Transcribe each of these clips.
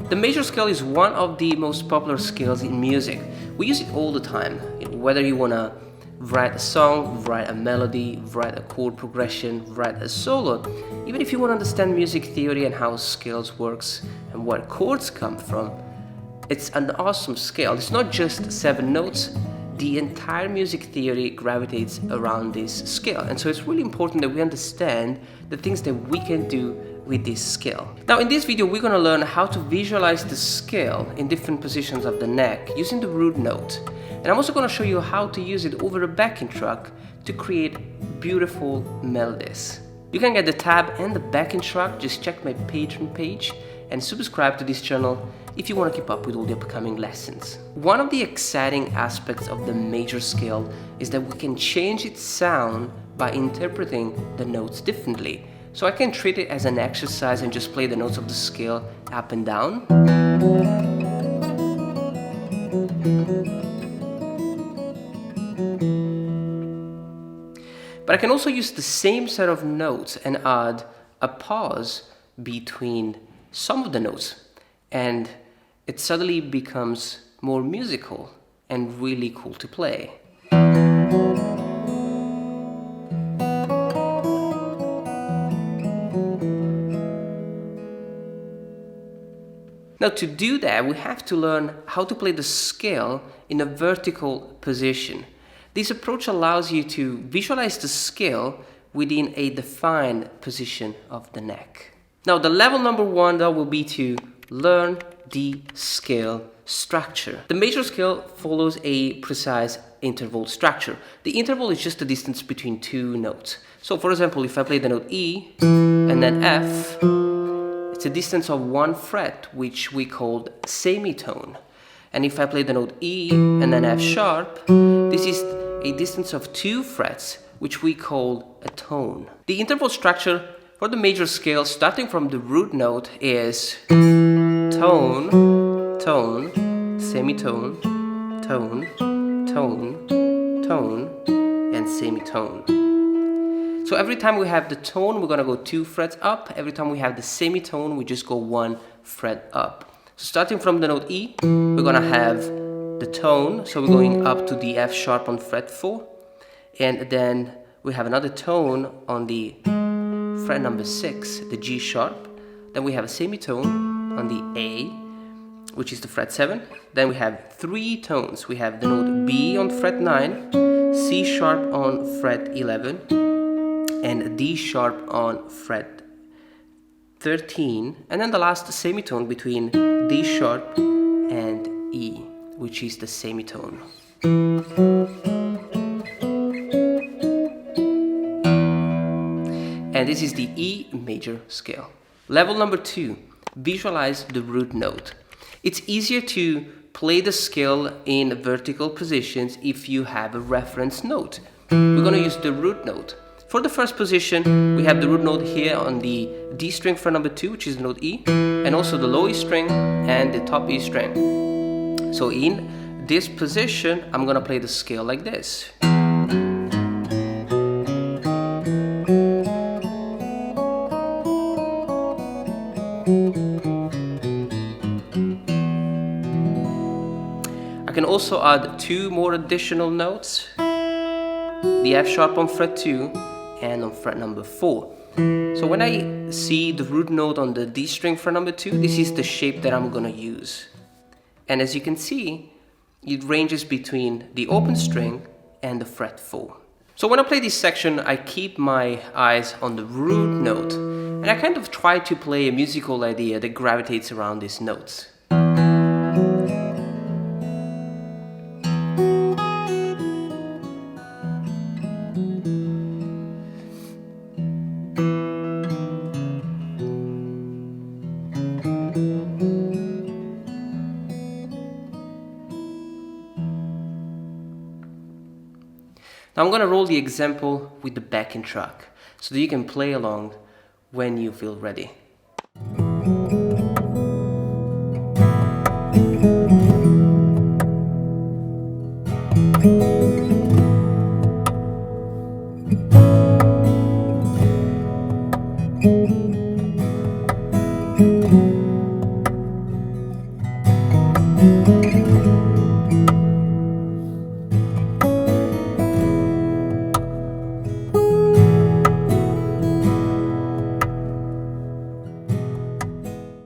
The major scale is one of the most popular scales in music. We use it all the time. Whether you want to write a song, write a melody, write a chord progression, write a solo, even if you want to understand music theory and how scales works and where chords come from, it's an awesome scale. It's not just 7 notes. The entire music theory gravitates around this scale, and so it's really important that we understand the things that we can do with this scale. Now in this video we're going to learn how to visualize the scale in different positions of the neck using the root note, and I'm also going to show you how to use it over a backing track to create beautiful melodies. You can get the tab and the backing track, just check my Patreon page and subscribe to this channel if you want to keep up with all the upcoming lessons. One of the exciting aspects of the major scale is that we can change its sound by interpreting the notes differently. So I can treat it as an exercise and just play the notes of the scale up and down. But I can also use the same set of notes and add a pause between some of the notes, and it suddenly becomes more musical and really cool to play. Now to do that, we have to learn how to play the scale in a vertical position. This approach allows you to visualize the scale within a defined position of the neck. Now the level number 1 though will be to learn the scale structure. The major scale follows a precise interval structure. The interval is just the distance between 2 notes. So for example, if I play the note E and then F, it's a distance of 1 fret, which we call semitone. And if I play the note E and then F sharp, this is a distance of 2 frets, which we call a tone. The interval structure for the major scale, starting from the root note, is tone, tone, semitone, tone, tone, tone, and semitone. So every time we have the tone, we're gonna go 2 frets up. Every time we have the semitone, we just go 1 fret up. So starting from the note E, we're gonna have the tone, so we're going up to the F sharp on fret 4, and then we have another tone on the fret number 6, the G sharp. Then we have a semitone on the A, which is the fret 7. Then we have 3 tones. We have the note B on fret 9, C sharp on fret 11, and D sharp on fret 13. And then the last semitone between D sharp and E, which is the semitone. And this is the E major scale. Level number 2, visualize the root note. It's easier to play the scale in vertical positions if you have a reference note. We're going to use the root note. For the first position, we have the root note here on the D string fret number 2, which is the note E, and also the low E string and the top E string. So in this position, I'm going to play the scale like this. I can also add 2 more additional notes, the F sharp on fret 2 and on fret number 4. So when I see the root note on the D string fret number 2, this is the shape that I'm gonna use. And as you can see, it ranges between the open string and the fret 4. So when I play this section, I keep my eyes on the root note, and I kind of try to play a musical idea that gravitates around these notes. Now I'm going to roll the example with the backing track so that you can play along when you feel ready.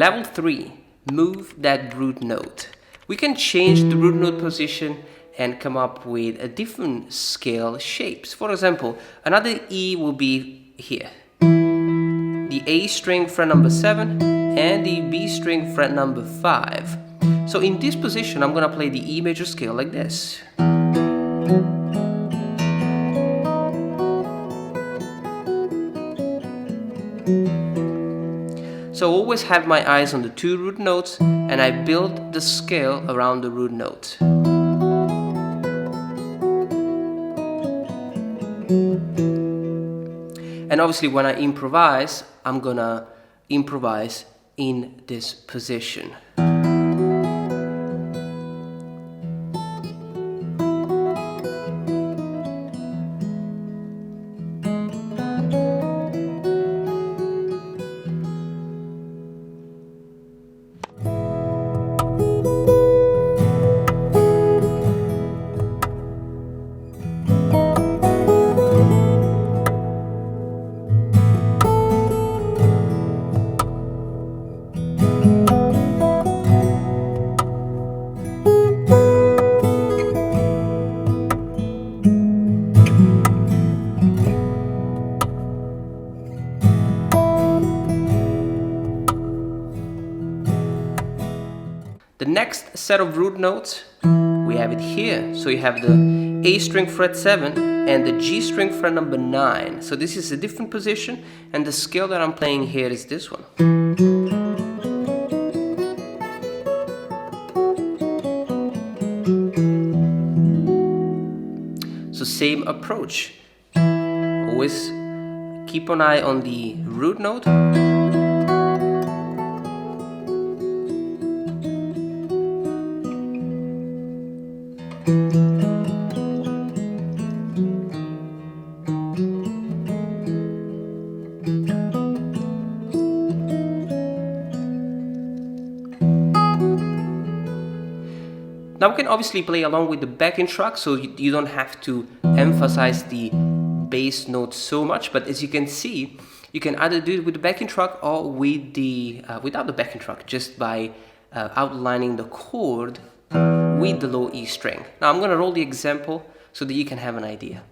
Level 3, move that root note. We can change the root note position and come up with a different scale shapes. For example, another E will be here. The A string fret number 7 and the B string fret number 5. So in this position, I'm gonna play the E major scale like this. So always have my eyes on the 2 root notes, and I build the scale around the root note. And obviously when I improvise, I'm gonna improvise in this position. The next set of root notes, we have it here. So you have the A string fret 7 and the G string fret number 9. So this is a different position, and the scale that I'm playing here is this one. So same approach. Always keep an eye on the root note. Now we can obviously play along with the backing track, so you don't have to emphasize the bass note so much, but as you can see, you can either do it with the backing track or with the without the backing track, just by outlining the chord with the low E string. Now I'm going to roll the example so that you can have an idea.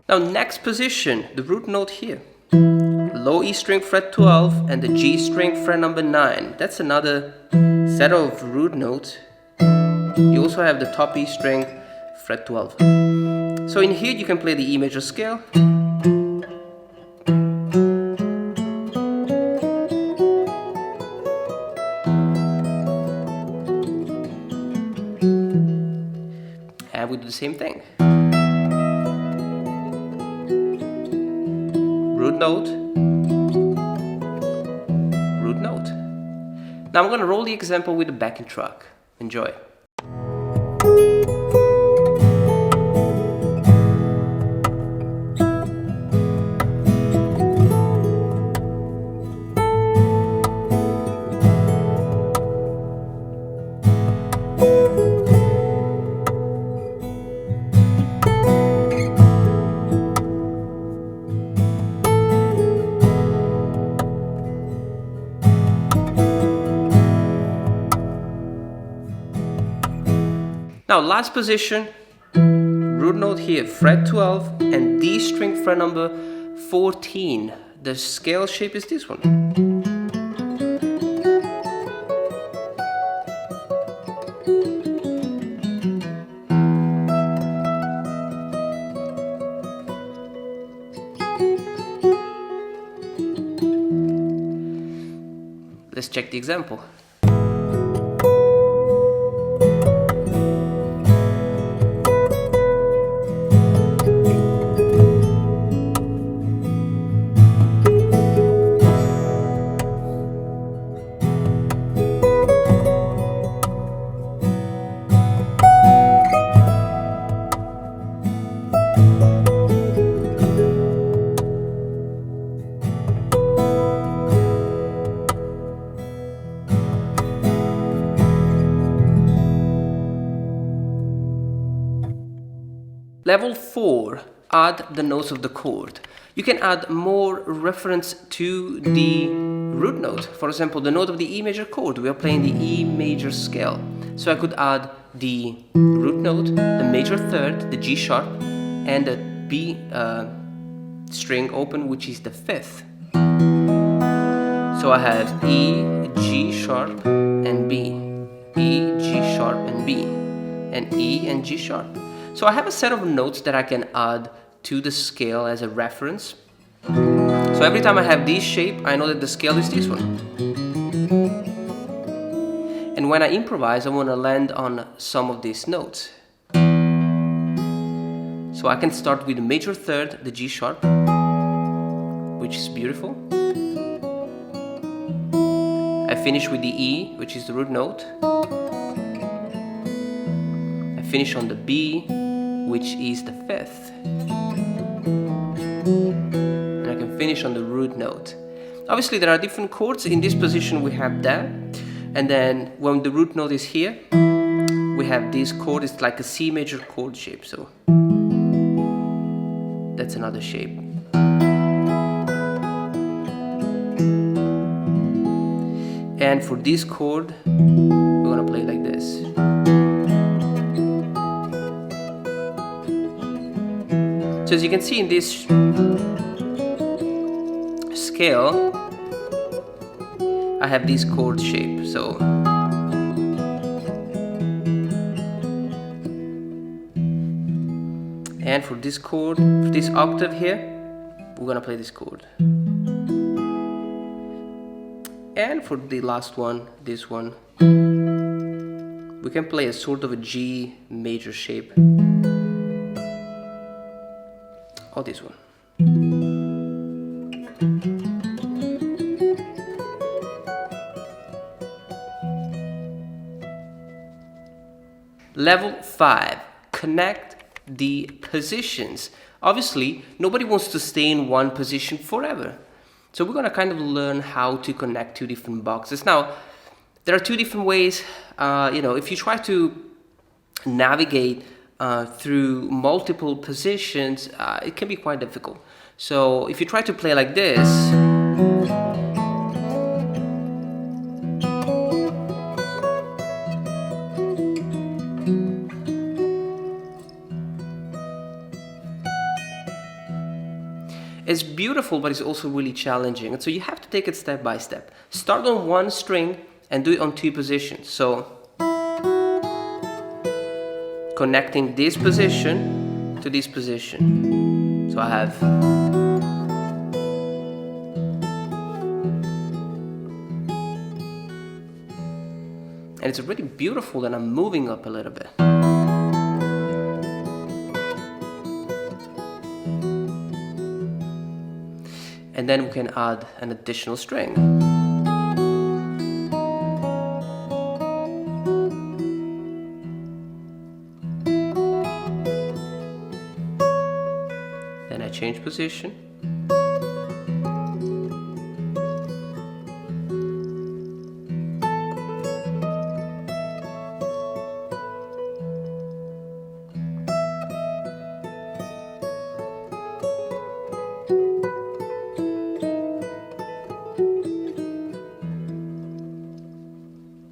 Now next position, the root note here. Low E string fret 12 and the G string fret number 9. That's another set of root notes. You also have the top E string fret 12. So in here you can play the E major scale. And we do the same thing. Root note, root note. Now I'm going to roll the example with the backing track. Enjoy. Now last position, root note here, fret 12 and D string fret number 14. The scale shape is this one. Let's check the example. Level 4, add the notes of the chord. You can add more reference to the root note. For example, the note of the E major chord. We are playing the E major scale. So I could add the root note, the major third, the G sharp, and the B string open, which is the 5th. So I have E, G sharp, and B. E, G sharp, and B. And E and G sharp. So I have a set of notes that I can add to the scale as a reference. So every time I have this shape, I know that the scale is this one. And when I improvise, I want to land on some of these notes. So I can start with the major third, the G sharp, which is beautiful. I finish with the E, which is the root note. I finish on the B, which is the 5th. And I can finish on the root note. Obviously there are different chords. In this position we have that. And then when the root note is here, we have this chord. It's like a C major chord shape. So that's another shape. And for this chord, we're gonna play like this. So as you can see in this scale, I have this chord shape. So and for this chord, for this octave here, we're gonna play this chord. And for the last one, this one, we can play a sort of a G major shape. Or this one. Level 5, connect the positions. Obviously, nobody wants to stay in one position forever. So we're gonna kind of learn how to connect two different boxes. Now, there are two different ways. If you try to navigate through multiple positions, it can be quite difficult. So if you try to play like this, it's beautiful, but it's also really challenging. And so you have to take it step by step. Start on one string and do it on two positions. So connecting this position to this position. So I have and it's really beautiful that I'm moving up a little bit. And then we can add an additional string. Then I change position.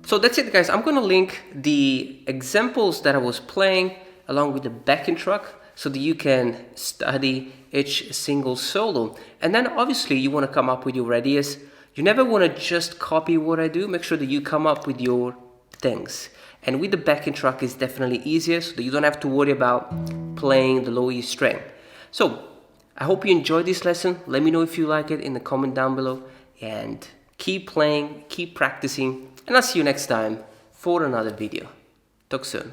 So that's it, guys. I'm gonna link the examples that I was playing along with the backing track so that you can study each single solo. And then obviously you wanna come up with your ideas. You never wanna just copy what I do. Make sure that you come up with your things. And with the backing track it's definitely easier so that you don't have to worry about playing the low E string. So I hope you enjoyed this lesson. Let me know if you like it in the comment down below. And keep playing, keep practicing. And I'll see you next time for another video. Talk soon.